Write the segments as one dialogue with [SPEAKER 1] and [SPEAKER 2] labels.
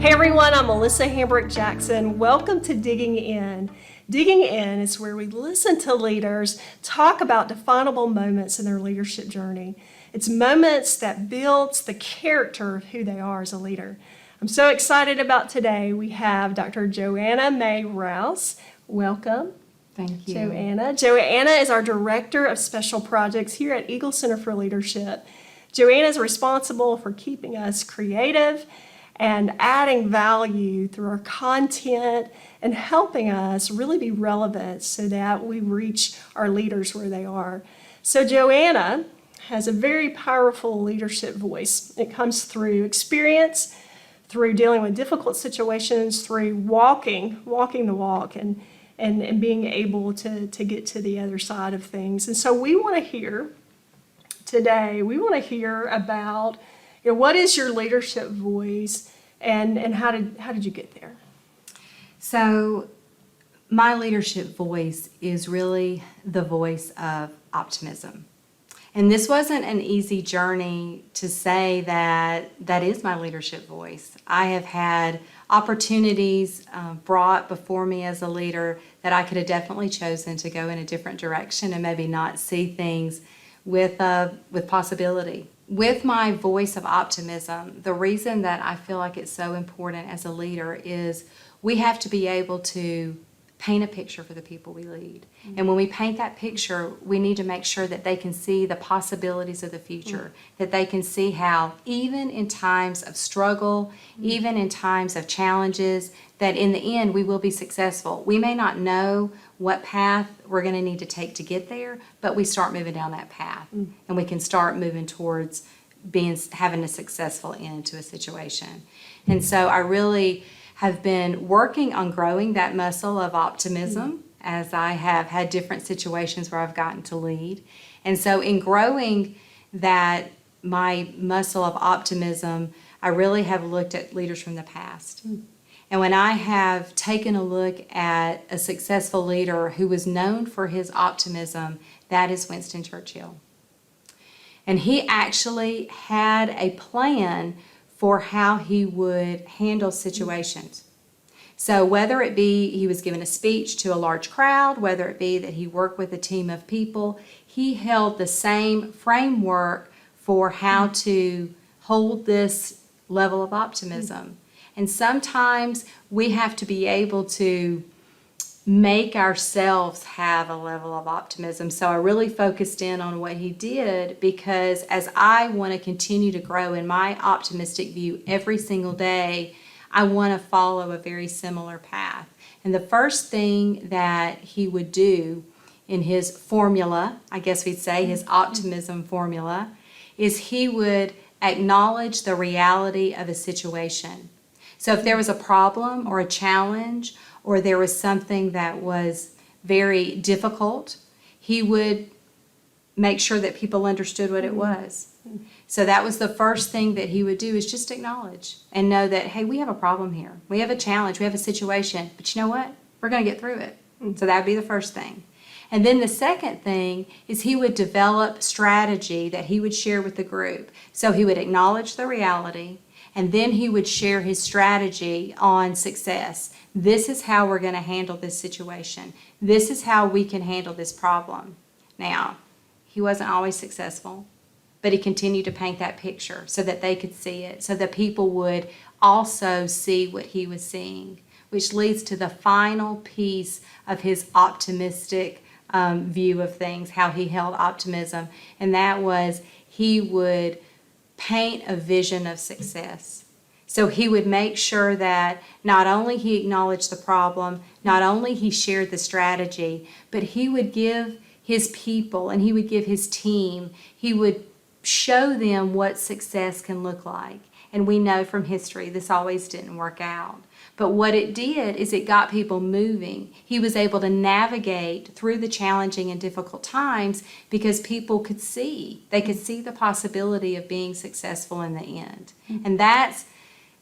[SPEAKER 1] Hey everyone, I'm Melissa Hambrick Jackson. Welcome to Digging In. Digging In is where we listen to leaders talk about definable moments in their leadership journey. It's moments that builds the character of who they are as a leader. I'm so excited about today. We have Dr. Joanna May Rouse. Welcome.
[SPEAKER 2] Thank you.
[SPEAKER 1] Joanna. Joanna is our Director of Special Projects here at Eagle Center for Leadership. Joanna is responsible for keeping us creative and adding value through our content and helping us really be relevant so that we reach our leaders where they are. So Joanna has a very powerful leadership voice. It comes through experience, through dealing with difficult situations, through walking the walk and being able to get to the other side of things. And so we want to hear today, about what is your leadership voice and how did you get there?
[SPEAKER 2] So my leadership voice is really the voice of optimism. And this wasn't an easy journey to say that is my leadership voice. I have had opportunities brought before me as a leader that I could have definitely chosen to go in a different direction and maybe not see things with possibility. With my voice of optimism, the reason that I feel like it's so important as a leader is we have to be able to paint a picture for the people we lead. Mm-hmm. And when we paint that picture, we need to make sure that they can see the possibilities of the future, that they can see how even in times of struggle, even in times of challenges, that in the end we will be successful. We may not know what path we're going to need to take to get there, but we start moving down that path and we can start moving towards having a successful end to a situation. And so I really have been working on growing that muscle of optimism as I have had different situations where I've gotten to lead. And so in growing that, my muscle of optimism, I really have looked at leaders from the past. And when I have taken a look at a successful leader who was known for his optimism, that is Winston Churchill. And he actually had a plan for how he would handle situations. So whether it be he was giving a speech to a large crowd, whether it be that he worked with a team of people, he held the same framework for how to hold this level of optimism. And sometimes we have to be able to make ourselves have a level of optimism. So I really focused in on what he did because as I want to continue to grow in my optimistic view every single day, I want to follow a very similar path. And the first thing that he would do in his formula, I guess we'd say his optimism formula, is he would acknowledge the reality of a situation. So if there was a problem or a challenge or there was something that was very difficult, he would make sure that people understood what it was. So that was the first thing that he would do, is just acknowledge and know that, hey, we have a problem here. We have a challenge. We have a situation. But you know what? We're going to get through it. So that would be the first thing. And then the second thing is he would develop strategy that he would share with the group. So he would acknowledge the reality, and then he would share his strategy on success. This is how we're going to handle this situation. This is how we can handle this problem. Now, he wasn't always successful, but he continued to paint that picture so that they could see it, so that people would also see what he was seeing, which leads to the final piece of his optimistic view of things, how he held optimism, and that was he would paint a vision of success. So he would make sure that not only he acknowledged the problem, not only he shared the strategy, but he would give his people and he would give his team, he would show them what success can look like. And we know from history this always didn't work out. But what it did is it got people moving. He was able to navigate through the challenging and difficult times because people could see. They could see the possibility of being successful in the end. And that's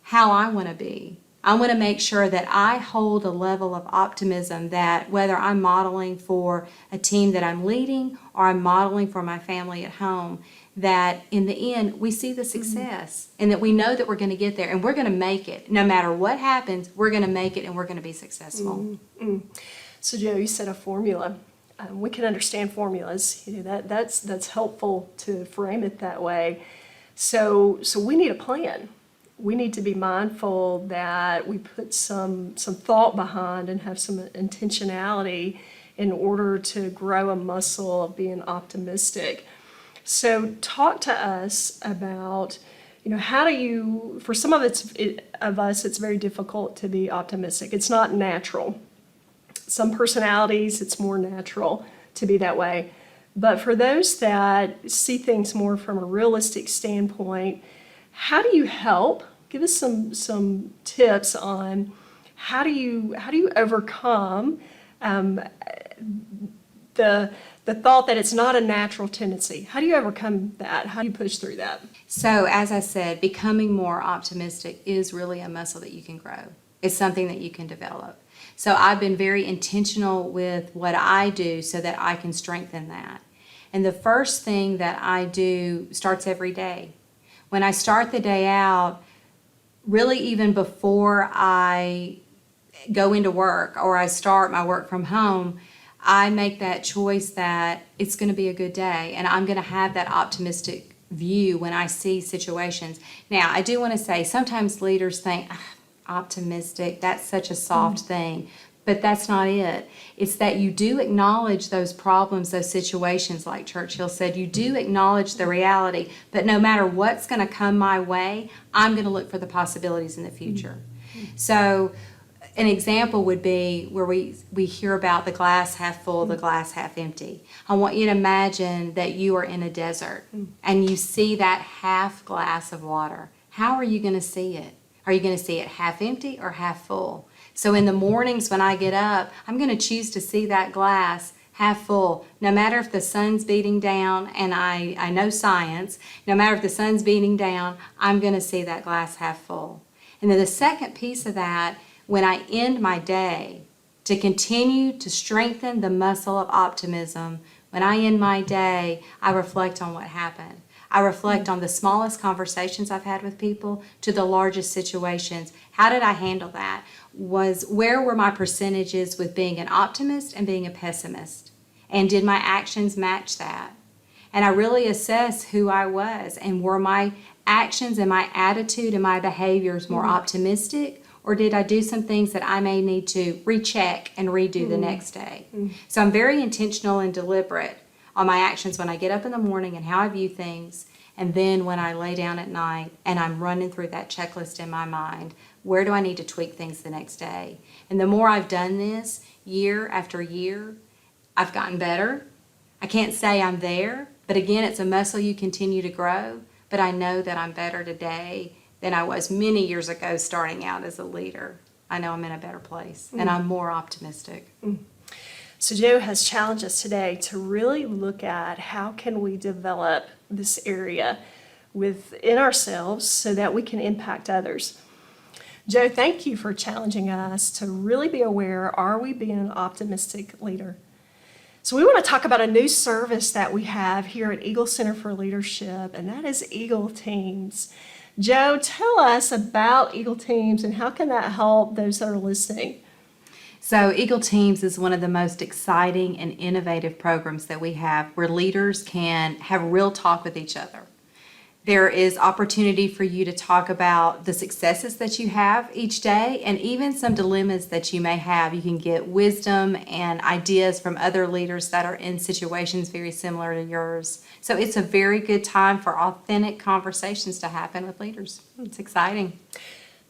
[SPEAKER 2] how I want to be. I want to make sure that I hold a level of optimism that whether I'm modeling for a team that I'm leading or I'm modeling for my family at home, that in the end we see the success and that we know that we're going to get there and we're going to make it. No matter what happens, we're going to make it and we're going to be successful.
[SPEAKER 1] So Joe, you said a formula. We can understand formulas. That's helpful to frame it that way. So we need a plan. We need to be mindful that we put some thought behind and have some intentionality in order to grow a muscle of being optimistic. So talk to us about, how do you, for some of us, it's very difficult to be optimistic. It's not natural. Some personalities, it's more natural to be that way. But for those that see things more from a realistic standpoint, how do you help? Give us some tips on how do you overcome the thought that it's not a natural tendency. How do you overcome that? How do you push through that?
[SPEAKER 2] So as I said, becoming more optimistic is really a muscle that you can grow. It's something that you can develop. So I've been very intentional with what I do so that I can strengthen that. And the first thing that I do starts every day. When I start the day out, really even before I go into work or I start my work from home, I make that choice that it's going to be a good day and I'm going to have that optimistic view when I see situations. Now, I do want to say sometimes leaders think, optimistic, that's such a soft thing. But that's not it. It's that you do acknowledge those problems, those situations, like Churchill said. You do acknowledge the reality. But no matter what's going to come my way, I'm going to look for the possibilities in the future. So an example would be where we hear about the glass half full, the glass half empty. I want you to imagine that you are in a desert and you see that half glass of water. How are you going to see it? Are you going to see it half empty or half full? So in the mornings when I get up, I'm going to choose to see that glass half full. No matter if the sun's beating down, and I know science, no matter if the sun's beating down, I'm going to see that glass half full. And then the second piece of that, when I end my day, to continue to strengthen the muscle of optimism, when I end my day, I reflect on what happened. I reflect on the smallest conversations I've had with people to the largest situations. How did I handle that? Where were my percentages with being an optimist and being a pessimist? And did my actions match that? And I really assess who I was, and were my actions and my attitude and my behaviors more optimistic, or did I do some things that I may need to recheck and redo the next day? So I'm very intentional and deliberate on my actions when I get up in the morning and how I view things, and then when I lay down at night and I'm running through that checklist in my mind, where do I need to tweak things the next day? And the more I've done this year after year, I've gotten better. I can't say I'm there, but again, it's a muscle you continue to grow, but I know that I'm better today than I was many years ago starting out as a leader. I know I'm in a better place and I'm more optimistic.
[SPEAKER 1] So Joe has challenged us today to really look at how can we develop this area within ourselves so that we can impact others. Joe, thank you for challenging us to really be aware, are we being an optimistic leader? So we want to talk about a new service that we have here at Eagle Center for Leadership, and that is Eagle Teams. Joe, tell us about Eagle Teams and how can that help those that are listening?
[SPEAKER 2] So Eagle Teams is one of the most exciting and innovative programs that we have where leaders can have real talk with each other. There is opportunity for you to talk about the successes that you have each day and even some dilemmas that you may have. You can get wisdom and ideas from other leaders that are in situations very similar to yours. So it's a very good time for authentic conversations to happen with leaders. It's exciting.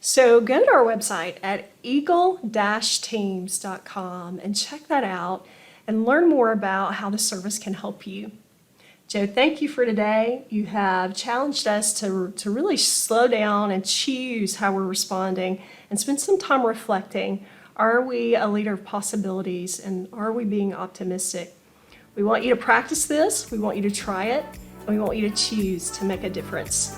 [SPEAKER 1] So go to our website at eagle-teams.com and check that out and learn more about how the service can help you. Joe, thank you for today. You have challenged us to really slow down and choose how we're responding and spend some time reflecting. Are we a leader of possibilities and are we being optimistic? We want you to practice this, we want you to try it, and we want you to choose to make a difference.